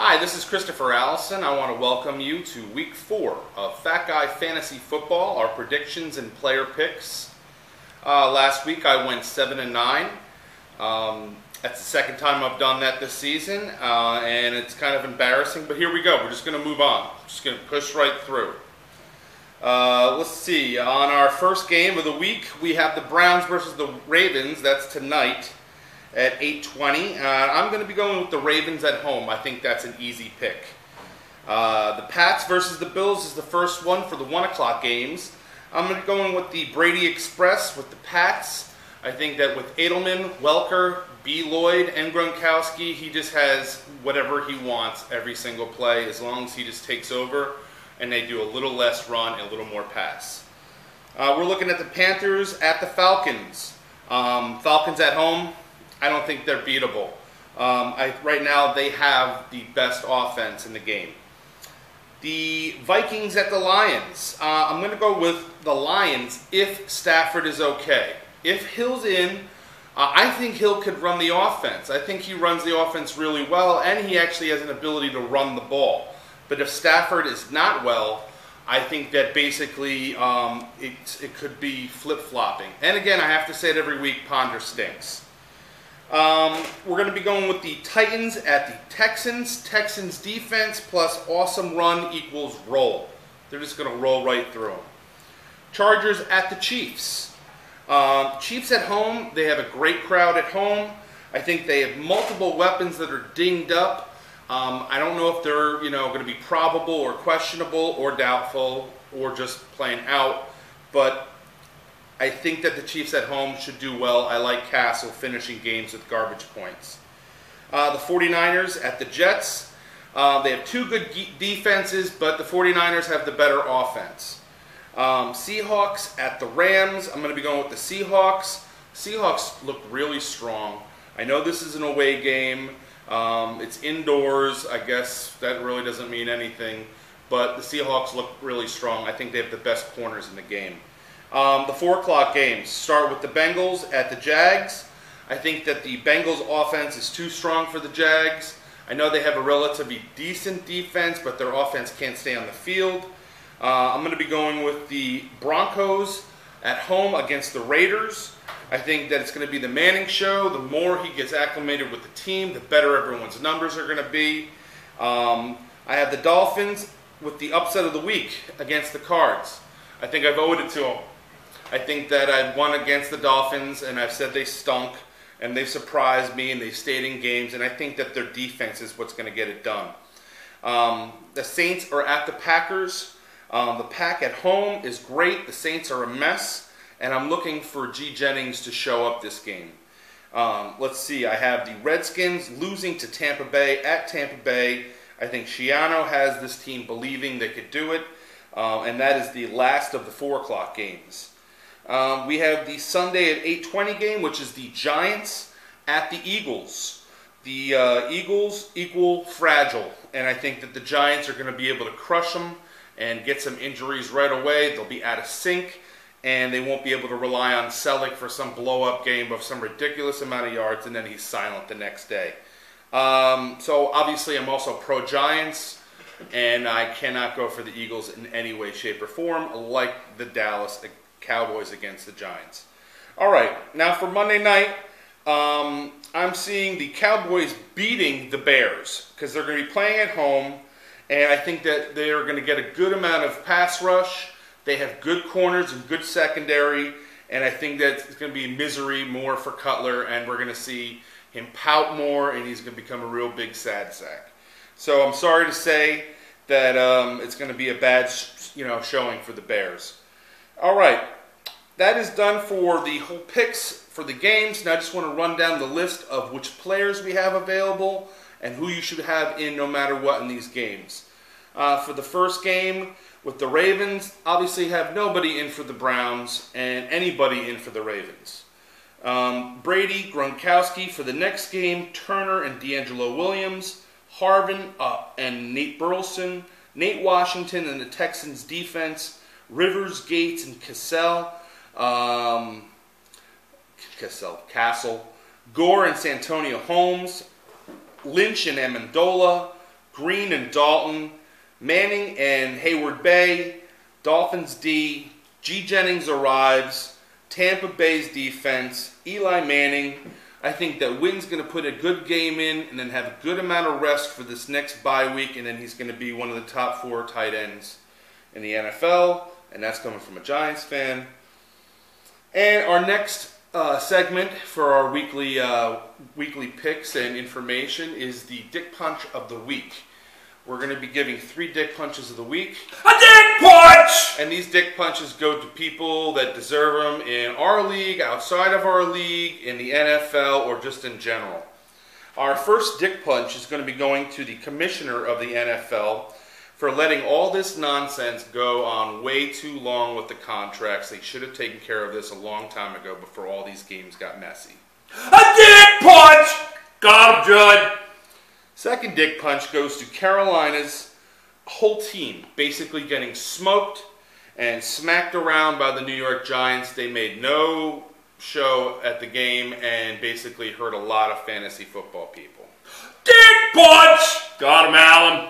Hi, this is Christopher Allison. I want to welcome you to Week 4 of Fat Guy Fantasy Football, our predictions and player picks. Last week I went 7-9. That's the second time I've done that this season, and it's kind of embarrassing, but here we go. We're just going to move on. Just going to push right through. Let's see. On our first game of the week, we have the Browns versus the Ravens. That's tonight at 8:20. I'm going to be going with the Ravens at home. I think that's an easy pick. The Pats versus the Bills is the first one for the 1 o'clock games. I'm going to be going with the Brady Express with the Pats. I think that with Edelman, Welker, B. Lloyd, and Gronkowski, he just has whatever he wants every single play as long as he just takes over and they do a little less run and a little more pass. We're looking at the Panthers at the Falcons. Falcons at home, I don't think they're beatable. Right now, they have the best offense in the game. The Vikings at the Lions. I'm going to go with the Lions if Stafford is okay. If Hill's in, I think Hill could run the offense. I think he runs the offense really well, and he actually has an ability to run the ball. But if Stafford is not well, I think that basically it could be flip-flopping. And again, I have to say it every week, Ponder stinks. We're going to be going with the Titans at the Texans. Texans defense plus awesome run equals roll. They're just going to roll right through them. Chargers at the Chiefs. Chiefs at home, they have a great crowd at home. I think they have multiple weapons that are dinged up. I don't know if they're going to be probable or questionable or doubtful or just playing out, but I think that the Chiefs at home should do well. I like Castle finishing games with garbage points. The 49ers at the Jets. They have two good defenses, but the 49ers have the better offense. Seahawks at the Rams. I'm going to be going with the Seahawks. Seahawks look really strong. I know this is an away game. It's indoors. I guess that really doesn't mean anything. But the Seahawks look really strong. I think they have the best corners in the game. The 4 o'clock games start with the Bengals at the Jags. I think that the Bengals offense is too strong for the Jags. I know they have a relatively decent defense, but their offense can't stay on the field. I'm going to be going with the Broncos at home against the Raiders. I think that it's going to be the Manning show. The more he gets acclimated with the team, the better everyone's numbers are going to be. I have the Dolphins with the upset of the week against the Cards. I think I've owed it to them. I think that I've won against the Dolphins, and I've said they stunk, and they've surprised me, and they've stayed in games, and I think that their defense is what's going to get it done. The Saints are at the Packers. The Pack at home is great. The Saints are a mess, and I'm looking for G. Jennings to show up this game. Let's see. I have the Redskins losing to Tampa Bay at Tampa Bay. I think Schiano has this team believing they could do it, and that is the last of the 4 o'clock games. We have the Sunday at 8:20 game, which is the Giants at the Eagles. The Eagles equal fragile, and I think that the Giants are going to be able to crush them and get some injuries right away. They'll be out of sync, and they won't be able to rely on Selleck for some blow-up game of some ridiculous amount of yards, and then he's silent the next day. So obviously I'm also pro-Giants, and I cannot go for the Eagles in any way, shape, or form, like the Dallas Cowboys against the Giants. All right, now for Monday night, I'm seeing the Cowboys beating the Bears because they're going to be playing at home, and I think that they are going to get a good amount of pass rush. They have good corners and good secondary, and I think that it's going to be misery more for Cutler, and we're going to see him pout more, and he's going to become a real big sad sack. So I'm sorry to say that it's going to be a bad showing for the Bears. All right, that is done for the whole picks for the games. Now I just want to run down the list of which players we have available and who you should have in no matter what in these games. For the first game with the Ravens, obviously have nobody in for the Browns and anybody in for the Ravens. Brady, Gronkowski. For the next game, Turner and D'Angelo Williams, Harvin and Nate Burleson, Nate Washington and the Texans defense, Rivers, Gates, and Castle, Gore and Santonio Holmes, Lynch and Amendola, Green and Dalton, Manning and Hayward Bay, Dolphins D, G. Jennings arrives, Tampa Bay's defense, Eli Manning. I think that Wynn's going to put a good game in and then have a good amount of rest for this next bye week, and then he's going to be one of the top 4 tight ends in the NFL, and that's coming from a Giants fan. And our next segment for our weekly picks and information is the Dick Punch of the Week. We're going to be giving 3 Dick Punches of the week. A Dick Punch! And these Dick Punches go to people that deserve them in our league, outside of our league, in the NFL, or just in general. Our first Dick Punch is going to be going to the commissioner of the NFL for letting all this nonsense go on way too long with the contracts. They should have taken care of this a long time ago before all these games got messy. A Dick Punch! Got him, Judd. Second Dick Punch goes to Carolina's whole team, basically getting smoked and smacked around by the New York Giants. They made no show at the game and basically hurt a lot of fantasy football people. Dick Punch! Got him, Allen.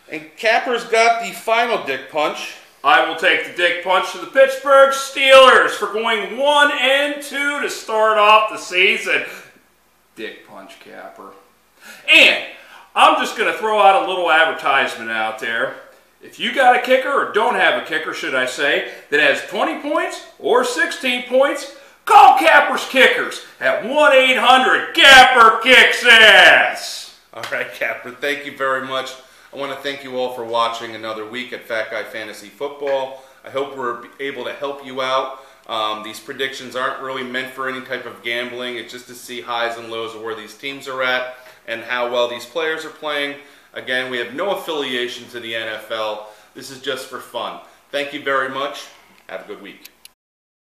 And Capper's got the final Dick Punch. I will take the Dick Punch to the Pittsburgh Steelers for going 1-2 to start off the season. Dick Punch, Capper. And I'm just going to throw out a little advertisement out there. If you got a kicker, or don't have a kicker, should I say, that has 20 points or 16 points, call Capper's Kickers at 1-800-GAPPER-KICKS. All right, Capper, thank you very much. I want to thank you all for watching another week at Fat Guy Fantasy Football. I hope we're able to help you out. These predictions aren't really meant for any type of gambling. It's just to see highs and lows of where these teams are at and how well these players are playing. Again, we have no affiliation to the NFL. This is just for fun. Thank you very much. Have a good week.